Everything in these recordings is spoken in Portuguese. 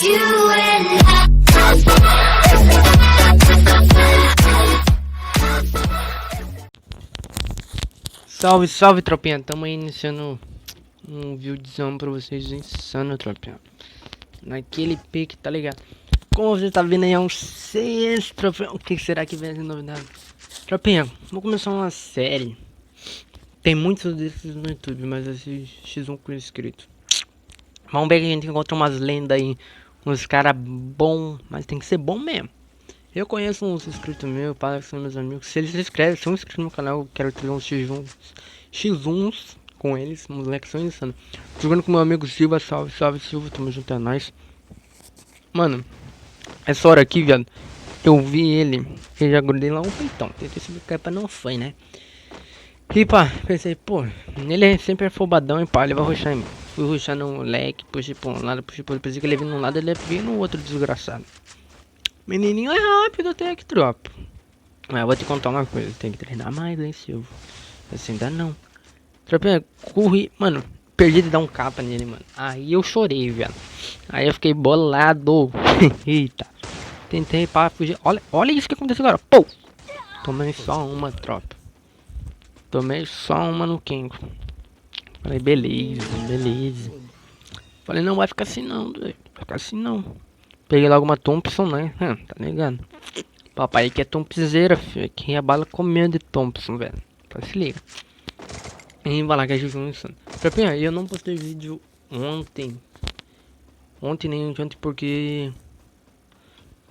you and Salve, salve, tropinha. Tamo aí iniciando um vídeozão pra vocês insano, tropinha. Naquele pique, tá ligado? Como você tá vendo aí, é um 6, tropinha. O que será que vem de novidade? Tropinha, vou começar uma série. Tem muitos desses no YouTube, mas esse X1 com inscrito. Vamos ver que a gente encontra umas lendas aí. Uns caras bom, mas tem que ser bom mesmo. Eu conheço uns inscritos meus, para que são meus amigos. Se eles se inscrevem, são inscritos no meu canal, eu quero ter uns X1s com eles, moleques são insanos. Jogando com meu amigo Silva, salve, salve Silva, tamo junto, é nóis. Mano, essa hora aqui, viado, eu vi ele já grudei lá um peitão. Tentei subir capa, não foi, né? E pá, pensei, pô, ele é sempre afobadão e pá, ele vai rushar em mim. Fui rushar no leque, puxei pra um lado, puxei pra outro, pensei que ele ia vir num lado, ele ia vir no outro, desgraçado. Menininho é rápido, tem que tropa. Mas eu vou te contar uma coisa, tem que treinar mais, hein, Silvio. Assim ainda não. Tropinha, corri, mano, perdi de dar um capa nele, mano. Aí eu chorei, velho. Aí eu fiquei bolado. Eita. Tentei para fugir. Olha isso que aconteceu agora. Pô! Tomei só uma, tropa. Tomei só uma no Kengo. Falei, beleza, beleza. Falei, não vai ficar assim não, doido. Vai ficar assim não. Peguei logo uma Thompson, né? Tá ligado? Papai aqui é Thompsonzeira, filho. Aqui a bala comendo de Thompson, velho. Então se liga. E vai lá que é Jesus insano. Tropinha, eu não postei vídeo ontem. Ontem nem ontem porque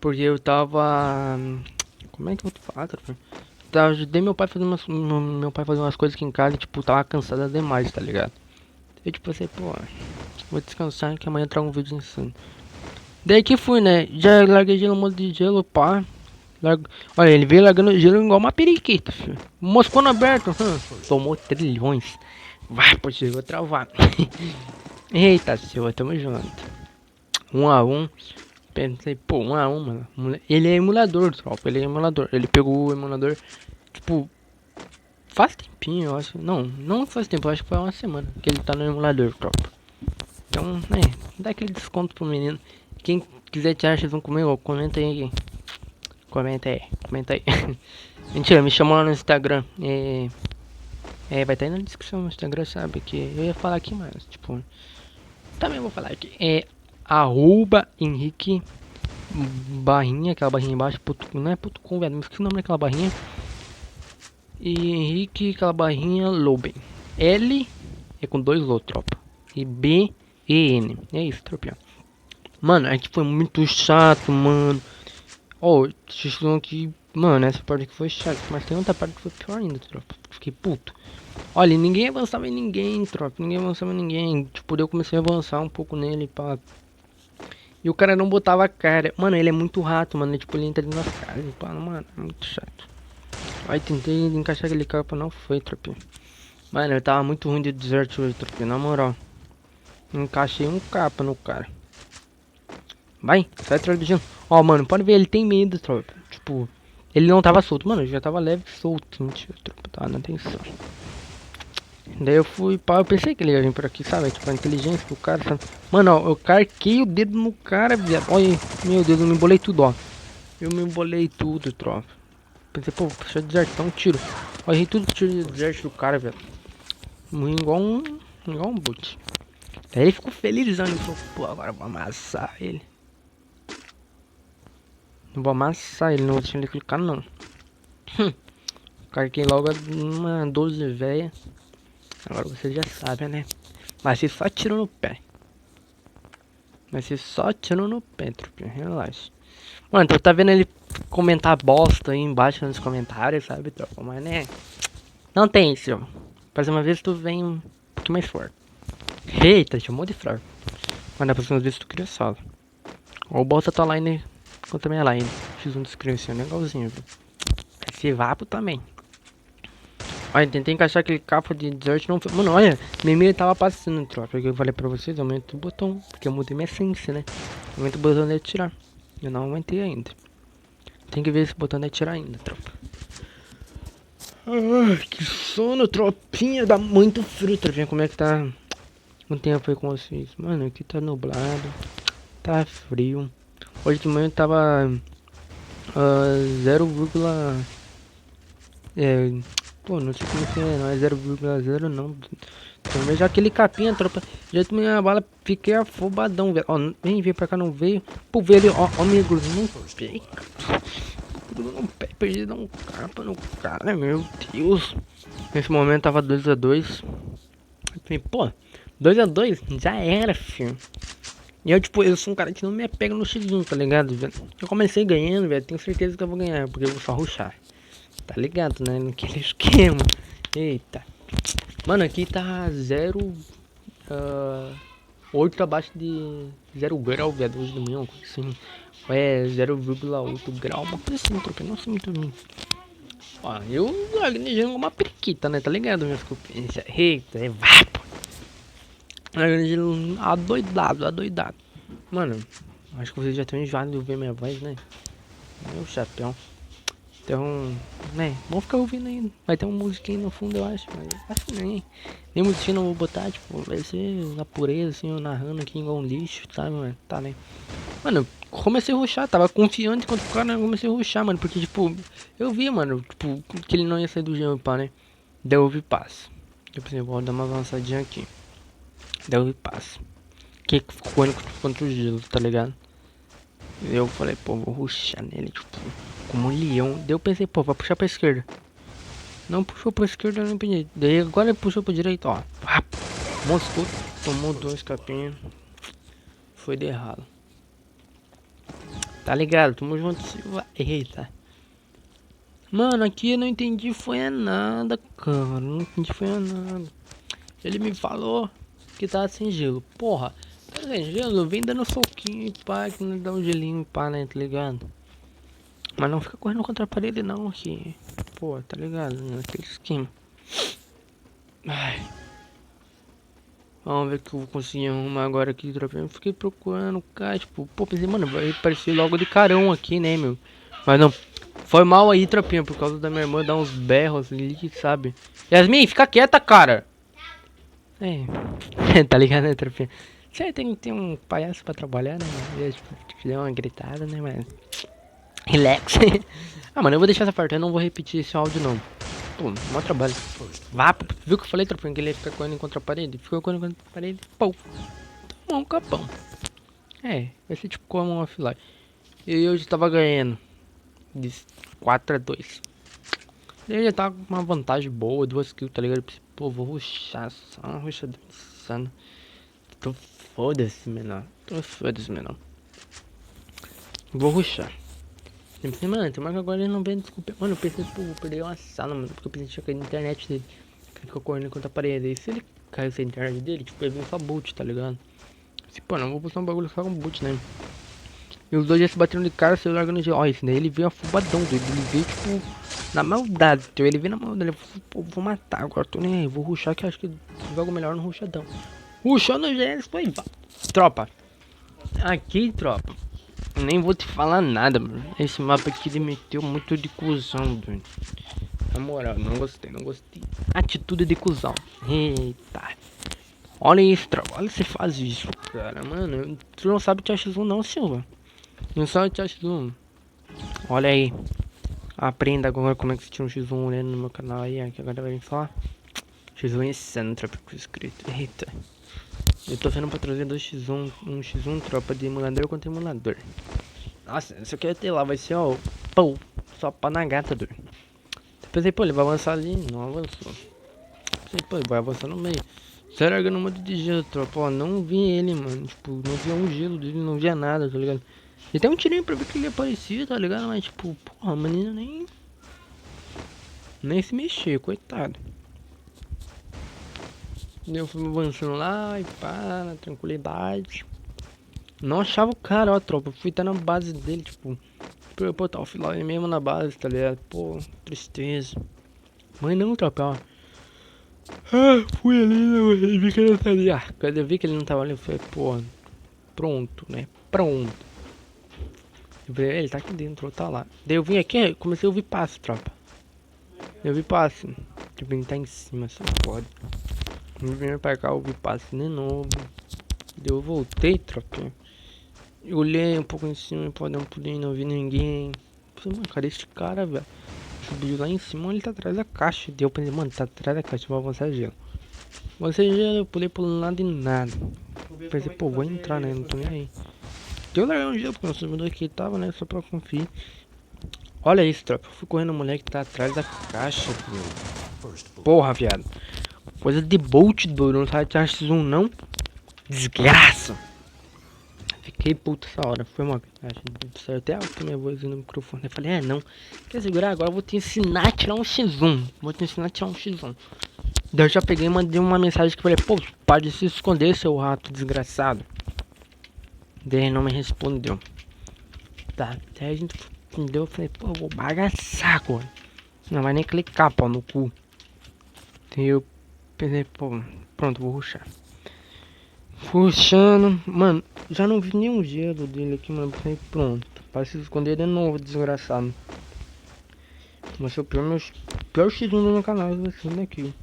eu tava... Como é que eu vou te falar, tropinha? Ajudei meu pai a fazer umas coisas aqui em casa e, tipo, tava cansada demais, tá ligado? Eu tipo assim, pô, vou descansar que amanhã eu trago um vídeo insano. Daí que fui, né? Já larguei gelo, um monte de gelo, pá. Olha, ele veio largando gelo igual uma periquita, filho. Moscou no aberto, tomou trilhões. Vai, pô, chegou travado. Eita, Silva, tamo junto. 1 a 1. Pensei, pô, 1 a 1, mano. Ele é emulador, tropa. Ele é emulador. Ele pegou o emulador, tipo, faz tempinho, eu acho. Não faz tempo, eu acho que foi uma semana que ele tá no emulador, tropa. Então, dá aquele desconto pro menino. Quem quiser tirar X1 comigo, comenta aí. Comenta aí. Mentira, me chamou lá no Instagram. Vai estar aí na descrição do Instagram, sabe? Que eu ia falar aqui, mas, tipo, também vou falar aqui. Arroba Henrique barrinha, aquela barrinha embaixo, não é ponto com, velho, não esqueci o nome daquela barrinha. E Henrique, aquela barrinha Loben. L é com 2 L, tropa. E B, E, N. É isso, tropa. Mano, é que foi muito chato, mano. Ó, vocês estão aqui. Mano, essa parte aqui foi chata. Mas tem outra parte que foi pior ainda, tropa. Fiquei puto. Olha, ninguém avançava em ninguém, tropa. Ninguém avançava em ninguém. Tipo, eu comecei a avançar um pouco nele, pá. E o cara não botava a cara. Mano, ele é muito rato, mano. Tipo, ele entra dentro das casas. Pá, mano, é muito chato. Aí tentei encaixar aquele capa, não foi, tropa. Mano, eu tava muito ruim de desert hoje, tropa. Na moral. Encaixei um capa no cara. Vai, sai atrás do Jean. Ó, mano, pode ver, ele tem medo, tropa. Tipo, ele não tava solto. Mano, já tava leve solto. Mentira, tropa, tá na atenção. Daí eu fui, pá, eu pensei que ele ia vir por aqui, sabe? Tipo, a inteligência do cara, sabe? Mano, ó, eu carquei o dedo no cara, viado. Olha, meu Deus, eu me embolei tudo, ó. Eu me embolei tudo, tropa. Pensei, pô, deixa eu desertar um tiro. Ó, errei tudo tiro de desert do cara, velho. Morri igual um boot. Daí ele ficou felizão, ele falou, pô, agora eu vou amassar ele. Não vou amassar ele, não vou deixar ele clicar não. Carquei logo uma 12 velha. Agora você já sabe, né? Vai ser só tiro no pé. Vai ser só tiro no pé, trupe. Relaxa. Mano, tu tá vendo ele comentar bosta aí embaixo nos comentários, sabe, tropa? Mas né, não tem isso. Próxima vez tu vem um pouquinho mais forte. Eita, chamou de fraco. Mas na próxima vez tu cria sala. Ou bota tua line contra minha line. X1 descrição, legalzinho, viu? Esse vapo também. Olha, tentei encaixar aquele capa de desert, não foi. Mano, olha, minha mira tava passando, tropa. Porque eu falei pra vocês, aumenta o botão. Porque eu mudei minha essência, né? Aumenta o botão de atirar. Eu não aumentei ainda. Tem que ver esse botão de atirar ainda, tropa. Ai, que sono, tropinha. Dá muito frio, tropinha. Como é que tá o tempo aí com vocês? Mano, aqui tá nublado. Tá frio. Hoje de manhã tava 0, é, pô, não sei como que é, não é 0,0 não. Tomei já aquele capinha, tropa. Já tomei a bala, fiquei afobadão, velho. Ó, vem pra cá, não veio. Pô, veio ali, ó, me grudou no pé, cara. Grudou no pé, perdi dar um capa no cara, meu Deus. Nesse momento tava 2 a 2. Falei, pô, 2 a 2 já era, filho. E eu, tipo, eu sou um cara que não me apega no X1, tá ligado, velho? Eu comecei ganhando, velho, tenho certeza que eu vou ganhar, porque eu vou só rushar. Tá ligado, né? Naquele esquema. Eita. Mano, aqui tá 8 abaixo de 0 grau, velho, hoje de manhã, uma coisa assim. É 0,8 grau, uma coisa assim, troca. Não sei muito bem. Ó, eu organizando uma periquita, né? Tá ligado, minhas cupinhas? Eita, é vapo. Organizando adoidado, adoidado. Mano, acho que vocês já estão enjoados de ouvir minha voz, né? Meu chapéu. Então, né, vamos ficar ouvindo aí. Vai ter uma musiquinha no fundo, eu acho. Mas acho que nem musiquinha não vou botar, tipo, vai ser na pureza, assim, eu narrando aqui igual um lixo, tá, mano? Tá, né? Mano, comecei a rushar, tava confiante quando o cara comecei a rushar, mano. Porque, tipo, eu vi, mano, tipo, que ele não ia sair do gelo, pá, né? Daí eu vi passo. Eu pensei, vou dar uma avançadinha aqui. Daí eu vi passo. Que ficou correndo contra o gelo, tá ligado? Eu falei, pô, vou rushar nele, tipo, como um leão. Daí eu pensei, pô, vai puxar pra esquerda. Não puxou pra esquerda, não pedi. Daí agora ele puxou pra direita, ó. Moscou, tomou 2 capinhas. Foi de errado. Tá ligado? Tamo junto, Silva. Eita. Mano, aqui eu não entendi foi a nada, cara. Não entendi foi a nada. Ele me falou que tava sem gelo. Porra, tá sem gelo? Vem dando soquinho e pá, que não dá um gelinho e pá, né? Tá ligado? Mas não fica correndo contra a parede não, aqui. Pô, tá ligado? Naquele esquema. Ai. Vamos ver o que eu vou conseguir arrumar agora aqui, tropa. Eu fiquei procurando, cara, tipo, pô, pensei, mano, vai aparecer logo de carão aqui, né, meu? Mas não, foi mal aí, tropinha, por causa da minha irmã dar uns berros ali, sabe? Yasmin, fica quieta, cara! É, tá ligado, né, tropinha? Você tem um palhaço pra trabalhar, né? Eu, tipo, te dei uma gritada, né, mas... Relax. Ah, mano, eu vou deixar essa parte, eu não vou repetir esse áudio, não. Pô, mau trabalho. Vá, viu que eu falei, tropinha, que ele ia ficar correndo contra a parede? Ficou correndo contra a parede, pô. Tomou um capão. É, vai ser tipo como um offline. E eu já tava ganhando de 4 a 2. Ele já tava com uma vantagem boa, 2 kills, tá ligado? Eu pensei, pô, vou rushar, só uma rushada insana. Tô foda-se, menor. Tô foda-se, menor. Vou rushar. Eu pensei, mano, tem mais que agora ele não vem desculpa. Mano, eu pensei, pô, vou perder uma sala, mano. Porque eu pensei que tinha caído na internet dele. Que ele ficou correndo contra a parede. E se ele caiu sem internet dele, tipo, ele vem só boot, tá ligado? Se, pô, não vou postar um bagulho só com boot, né? E os dois já se bateram de cara, se eu largo no gelo. Ó, esse daí ele veio afobadão, doido. Ele veio, tipo, na maldade. Então ele veio na maldade. Ele falou, pô, vou matar agora. Tô nem aí, vou rushar que eu acho que jogo melhor no rushadão. Rushou no gelo, foi. Tropa. Aqui, tropa. Nem vou te falar nada, mano. Esse mapa aqui ele meteu muito de cuzão, doido. Na moral, não gostei, não gostei. Atitude de cuzão. Eita. Olha isso, tropa. Olha se faz isso, cara. Mano, tu não sabe TX1 não, Silva. Não sabe TX1. Olha aí. Aprenda agora como é que se tira um X1 né, no meu canal aí, que agora vai vir falar. X1 insano, tropa, com inscrito. Eita. Eu tô vendo pra trazer 2x1, um x1, tropa, de emulador contra emulador. Nossa, isso aqui ter lá, vai ser, ó, pô, só pá na gata, doido. Pensei, pô, ele vai avançar ali, não avançou. Pensei, pô, ele vai avançar no meio. Será que eu não mudo de gelo, tropa? Ó, não vi ele, mano, tipo, não via um gelo dele, não via nada, tá ligado? E tem um tirinho pra ver que ele aparecia, tá ligado? Mas, tipo, porra, a menina nem se mexer, coitado. Eu fui avançando lá e pá, na tranquilidade. Não achava o cara, ó, tropa. Fui estar na base dele, tipo. Pô, tá offline mesmo na base, tá ligado? Pô, tristeza. Mas não, tropa, ó. Ah, fui ali, e vi que ele não tá ali. Ah, quando eu vi que ele não tava ali, eu falei, pô, pronto, né? Pronto. Eu falei, ele tá aqui dentro, tá lá. Daí eu vim aqui, comecei a ouvir passo, tropa. Eu vi passo. Tipo, ele tá em cima, só pode. Eu vim pra cá, ouvi passo de novo. Daí eu voltei, tropa. Eu olhei um pouco em cima, pode dar um pulinho, não vi ninguém. Falei, mano, cadê esse cara, velho? Subiu lá em cima, ele tá atrás da caixa. Deu pra dizer, mano, tá atrás da caixa, vou avançar gelo. Você gelo, eu pulei por um lado e nada. Pensei, pô, vou entrar, né? Não tô nem aí. Deu largar um gelo, porque o servidor aqui tava, né? Só pra conferir. Olha isso, tropa. Eu fui correndo, o moleque tá atrás da caixa, meu. Porra, viado. Coisa de Bolt, doido. Não sabe tirar X1, não? Desgraça. Fiquei puto essa hora. Foi uma. Saiu até alto minha voz no microfone. Eu falei, não. Quer segurar? Agora eu vou te ensinar a tirar um X1. Vou te ensinar a tirar um X1. Daí eu já peguei e mandei uma mensagem que falei, pô, pode se esconder, seu rato desgraçado. Daí ele não me respondeu. Tá, até a gente entendeu. Eu falei, pô, eu vou bagaçar agora. Não vai nem clicar, pau no cu. Daí eu pensei, pô, pronto, vou rushar. Puxando, mano, já não vi nenhum gelo dele aqui, mano. Falei, pronto, para se esconder de novo, desgraçado. Mas foi o pior X1 do meu canal, esse daqui.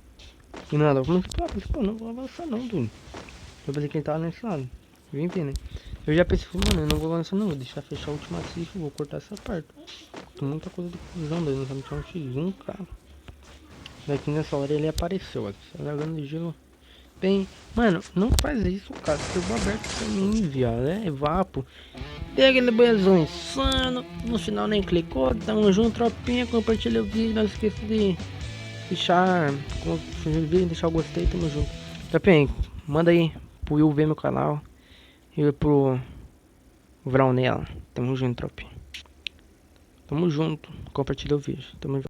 E nada, eu comecei a falar, pô, não vou avançar não, Duno. Eu pensei que ele tava nesse lado. Vim ver, né? Eu já pensei, mano, eu não vou avançar não, vou deixar fechar a última cifra, vou cortar essa parte. Tem muita coisa de confusão, doido, não sabe tirar um X1, cara. Daqui nessa hora ele apareceu, ó, só largando de gelo. Bem, mano, não faz isso, cara. Chegou aberto pra mim, viado. É vapo. Tem aquele beijão insano. No final nem clicou. Tamo junto, tropinha. Compartilha o vídeo. Não esqueça de deixar deixar o gostei. Tamo junto. Tropinha, manda aí pro Will ver meu canal. E pro Vraunella. Tamo junto, tropinha. Tamo junto. Compartilha o vídeo. Tamo junto.